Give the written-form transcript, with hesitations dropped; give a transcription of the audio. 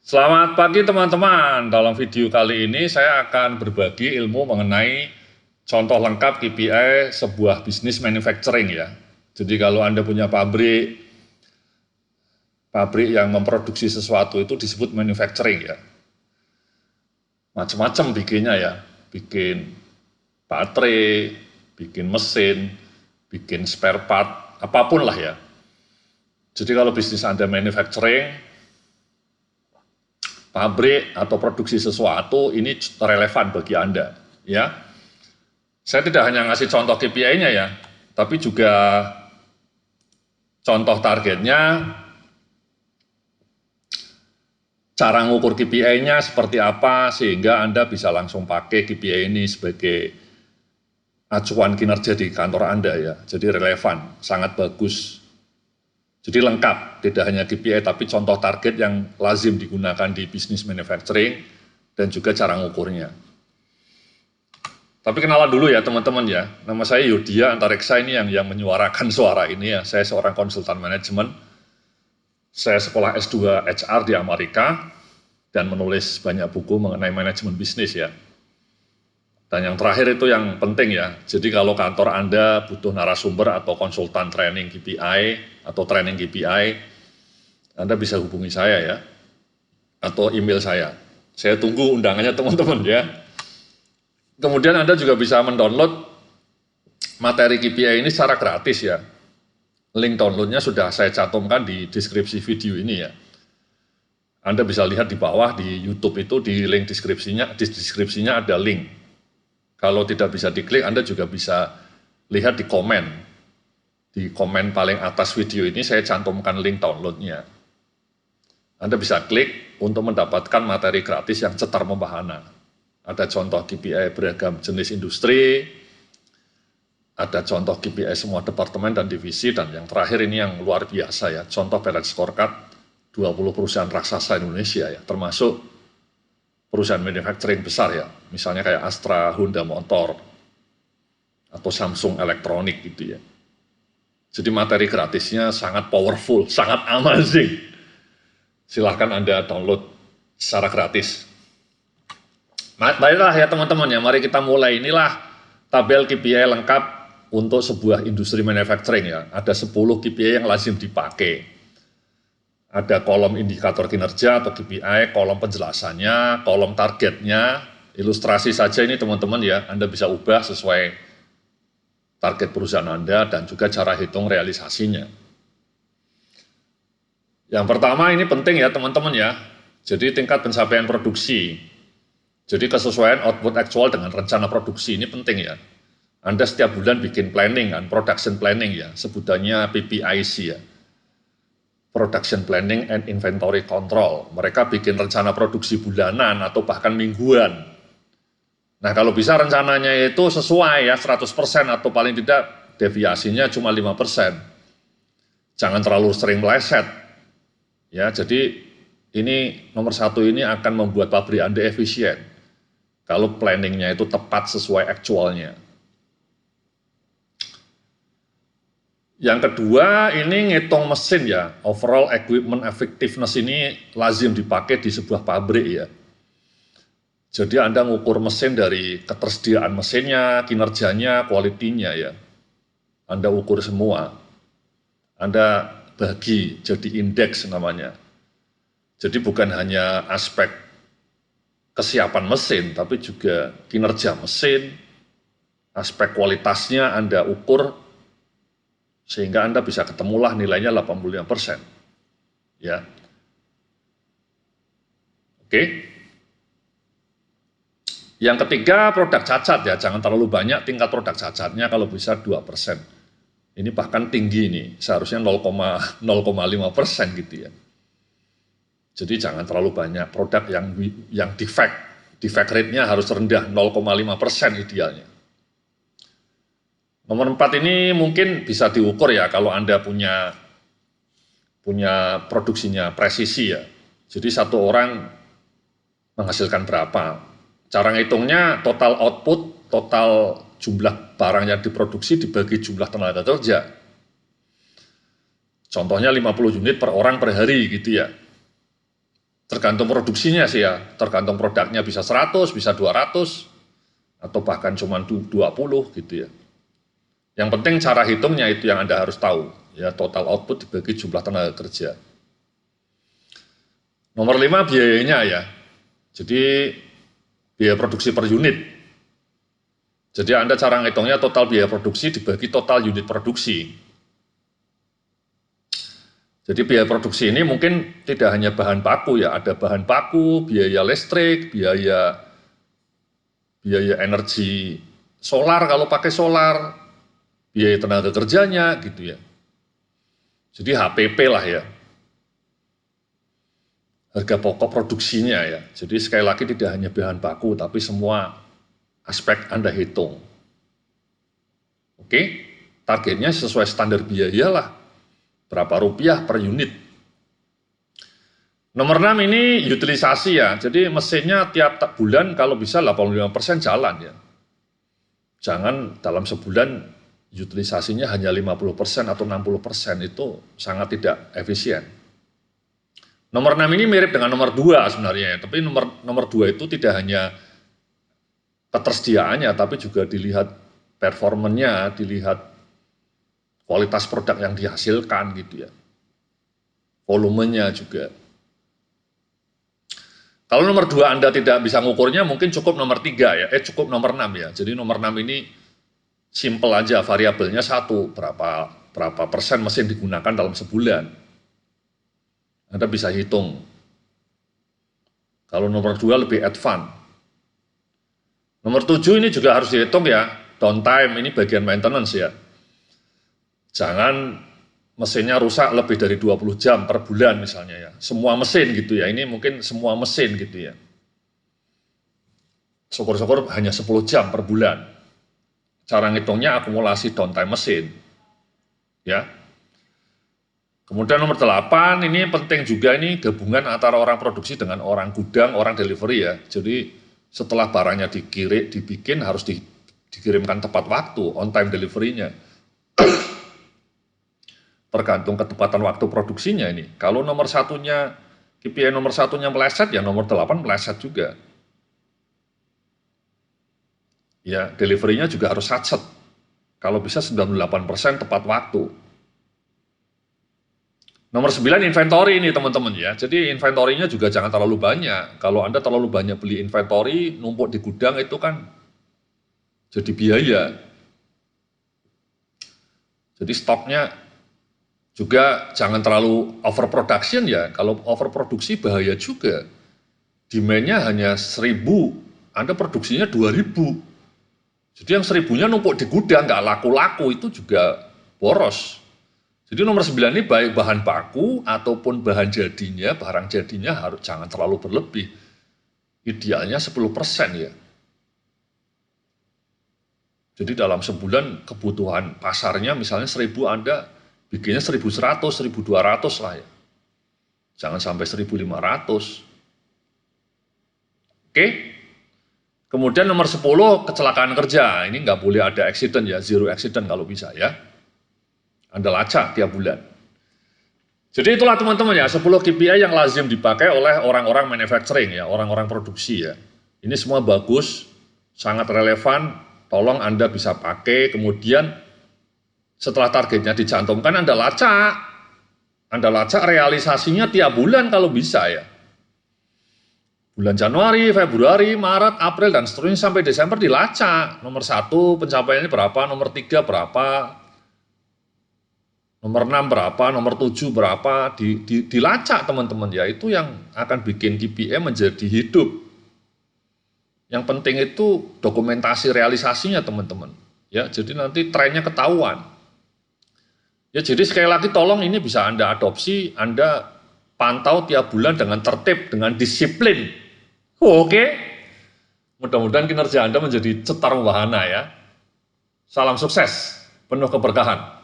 Selamat pagi teman-teman. Dalam video kali ini saya akan berbagi ilmu mengenai contoh lengkap KPI sebuah bisnis manufacturing ya. Jadi kalau Anda punya pabrik yang memproduksi sesuatu itu disebut manufacturing ya. Macam-macam bikinnya ya. Bikin baterai, bikin mesin, bikin spare part, apapun lah ya. Jadi kalau bisnis Anda manufacturing, pabrik atau produksi sesuatu ini relevan bagi Anda ya. Saya tidak hanya ngasih contoh KPI-nya ya, tapi juga contoh targetnya, cara ngukur KPI-nya seperti apa sehingga Anda bisa langsung pakai KPI ini sebagai acuan kinerja di kantor Anda ya. Jadi relevan, sangat bagus. Jadi lengkap, tidak hanya KPI tapi contoh target yang lazim digunakan di bisnis manufacturing dan juga cara ngukurnya. Tapi kenalan dulu ya teman-teman ya, nama saya Yudhya Antareksa, ini yang menyuarakan suara ini ya. Saya seorang konsultan manajemen, saya sekolah S2 HR di Amerika dan menulis banyak buku mengenai manajemen bisnis ya. Dan yang terakhir itu yang penting ya, jadi kalau kantor Anda butuh narasumber atau konsultan training KPI atau training KPI, Anda bisa hubungi saya ya, atau email saya. Saya tunggu undangannya teman-teman ya. Kemudian Anda juga bisa mendownload materi KPI ini secara gratis ya. Link downloadnya sudah saya cantumkan di deskripsi video ini ya. Anda bisa lihat di bawah di YouTube itu di link deskripsinya ada link. Kalau tidak bisa diklik, Anda juga bisa lihat di komen. Di komen paling atas video ini saya cantumkan link downloadnya. Anda bisa klik untuk mendapatkan materi gratis yang cetar membahana. Ada contoh KPI beragam jenis industri, ada contoh KPI semua departemen dan divisi, dan yang terakhir ini yang luar biasa ya, contoh balance scorecard 20 perusahaan raksasa Indonesia ya, termasuk perusahaan manufacturing besar ya, misalnya kayak Astra, Honda Motor, atau Samsung Elektronik gitu ya. Jadi materi gratisnya sangat powerful, sangat amazing. Silahkan Anda download secara gratis. Baiklah ya teman-teman ya, mari kita mulai. Inilah tabel KPI lengkap untuk sebuah industri manufacturing ya. Ada 10 KPI yang lazim dipakai. Ada kolom indikator kinerja atau KPI, kolom penjelasannya, kolom targetnya, ilustrasi saja ini teman-teman ya, Anda bisa ubah sesuai target perusahaan Anda dan juga cara hitung realisasinya. Yang pertama ini penting ya teman-teman ya, jadi tingkat pencapaian produksi. Jadi kesesuaian output actual dengan rencana produksi ini penting ya. Anda setiap bulan bikin planning kan, production planning ya, sebutannya PPIC ya. Production Planning and Inventory Control. Mereka bikin rencana produksi bulanan atau bahkan mingguan. Nah kalau bisa rencananya itu sesuai ya 100% atau paling tidak deviasinya cuma 5%. Jangan terlalu sering meleset. Ya, jadi ini nomor satu ini akan membuat pabrik Anda efisien. Kalau planningnya itu tepat sesuai aktualnya. Yang kedua, ini ngitung mesin ya, overall equipment effectiveness ini lazim dipakai di sebuah pabrik ya. Jadi Anda ngukur mesin dari ketersediaan mesinnya, kinerjanya, kualitinya ya. Anda ukur semua. Anda bagi jadi indeks namanya. Jadi bukan hanya aspek kesiapan mesin, tapi juga kinerja mesin, aspek kualitasnya Anda ukur, sehingga Anda bisa ketemulah nilainya 85%. Ya. Oke. Yang ketiga, produk cacat ya, jangan terlalu banyak tingkat produk cacatnya, kalau bisa 2%. Ini bahkan tinggi nih, seharusnya 0,05% gitu ya. Jadi jangan terlalu banyak produk yang defect rate-nya harus rendah, 0,5% idealnya. Nomor 4 ini mungkin bisa diukur ya kalau Anda punya produksinya presisi ya. Jadi satu orang menghasilkan berapa. Cara ngitungnya total output, total jumlah barang yang diproduksi dibagi jumlah tenaga kerja. Contohnya 50 unit per orang per hari gitu ya. tergantung produksinya sih ya, tergantung produknya bisa 100, bisa 200, atau bahkan cuma 20 gitu ya. Yang penting cara hitungnya itu yang Anda harus tahu, ya total output dibagi jumlah tenaga kerja. Nomor 5 biayanya ya, jadi biaya produksi per unit. Jadi Anda cara ngitungnya total biaya produksi dibagi total unit produksi. Jadi biaya produksi ini mungkin tidak hanya bahan baku ya, ada bahan baku, biaya listrik, biaya energi solar kalau pakai solar, biaya tenaga kerjanya gitu ya. Jadi HPP lah ya, harga pokok produksinya ya. Jadi sekali lagi tidak hanya bahan baku, tapi semua aspek Anda hitung. Oke, targetnya sesuai standar biaya lah. Berapa rupiah per unit. Nomor 6 ini utilisasi ya, jadi mesinnya tiap bulan kalau bisa 85% jalan ya. Jangan dalam sebulan utilisasinya hanya 50% atau 60%, itu sangat tidak efisien. Nomor 6 ini mirip dengan nomor 2 sebenarnya ya, tapi nomor 2 itu tidak hanya ketersediaannya, tapi juga dilihat performanya, dilihat kualitas produk yang dihasilkan gitu ya, volumenya juga. Kalau nomor 2 Anda tidak bisa ngukurnya, mungkin cukup nomor 3 ya, cukup nomor 6 ya. Jadi nomor 6 ini simple aja, variabelnya 1, berapa persen mesin digunakan dalam sebulan. Anda bisa hitung. Kalau nomor 2 lebih advance. Nomor 7 ini juga harus dihitung ya, downtime ini bagian maintenance ya. Jangan mesinnya rusak lebih dari 20 jam per bulan misalnya ya. Semua mesin gitu ya, ini mungkin semua mesin gitu ya. Syukur-syukur hanya 10 jam per bulan. Cara ngitungnya akumulasi downtime mesin. Ya. Kemudian nomor 8, ini penting juga ini gabungan antara orang produksi dengan orang gudang, orang delivery ya. Jadi setelah barangnya dibikin harus dikirimkan tepat waktu, on time delivery-nya. Tergantung ketepatan waktu produksinya ini. Kalau nomor satunya, KPI nomor satunya meleset, ya nomor 8 meleset juga. Ya, delivery-nya juga harus satset. Kalau bisa 98% tepat waktu. Nomor 9 inventory ini teman-teman ya. Jadi inventory-nya juga jangan terlalu banyak. Kalau Anda terlalu banyak beli inventory, numpuk di gudang itu kan jadi biaya. Jadi stoknya juga jangan terlalu overproduction ya, kalau overproduksi bahaya juga. Demand-nya hanya 1000, Anda produksinya 2000. Jadi yang 1000-nya numpuk di gudang, nggak laku-laku, itu juga boros. Jadi nomor 9 ini baik bahan baku ataupun bahan jadinya, barang jadinya harus jangan terlalu berlebih. Idealnya 10% ya. Jadi dalam sebulan kebutuhan pasarnya misalnya 1000 Anda bikinnya 1100, 1200 lah ya. Jangan sampai 1500. Oke. Kemudian nomor 10, kecelakaan kerja. Ini nggak boleh ada accident ya, zero accident kalau bisa ya. Anda lacak tiap bulan. Jadi itulah teman-teman ya, 10 KPI yang lazim dipakai oleh orang-orang manufacturing ya, orang-orang produksi ya. Ini semua bagus, sangat relevan, tolong Anda bisa pakai, kemudian setelah targetnya dicantumkan, Anda lacak realisasinya tiap bulan kalau bisa ya. Bulan Januari, Februari, Maret, April, dan seterusnya sampai Desember dilacak. Nomor 1 pencapaiannya berapa, nomor 3 berapa, nomor 6 berapa, nomor 7 berapa, dilacak teman-teman ya. Itu yang akan bikin KPI menjadi hidup. Yang penting itu dokumentasi realisasinya teman-teman. Ya, jadi nanti trennya ketahuan. Ya, jadi sekali lagi tolong ini bisa Anda adopsi, Anda pantau tiap bulan dengan tertib, dengan disiplin. Oke. Mudah-mudahan kinerja Anda menjadi cetar wahana ya. Salam sukses, penuh keberkahan.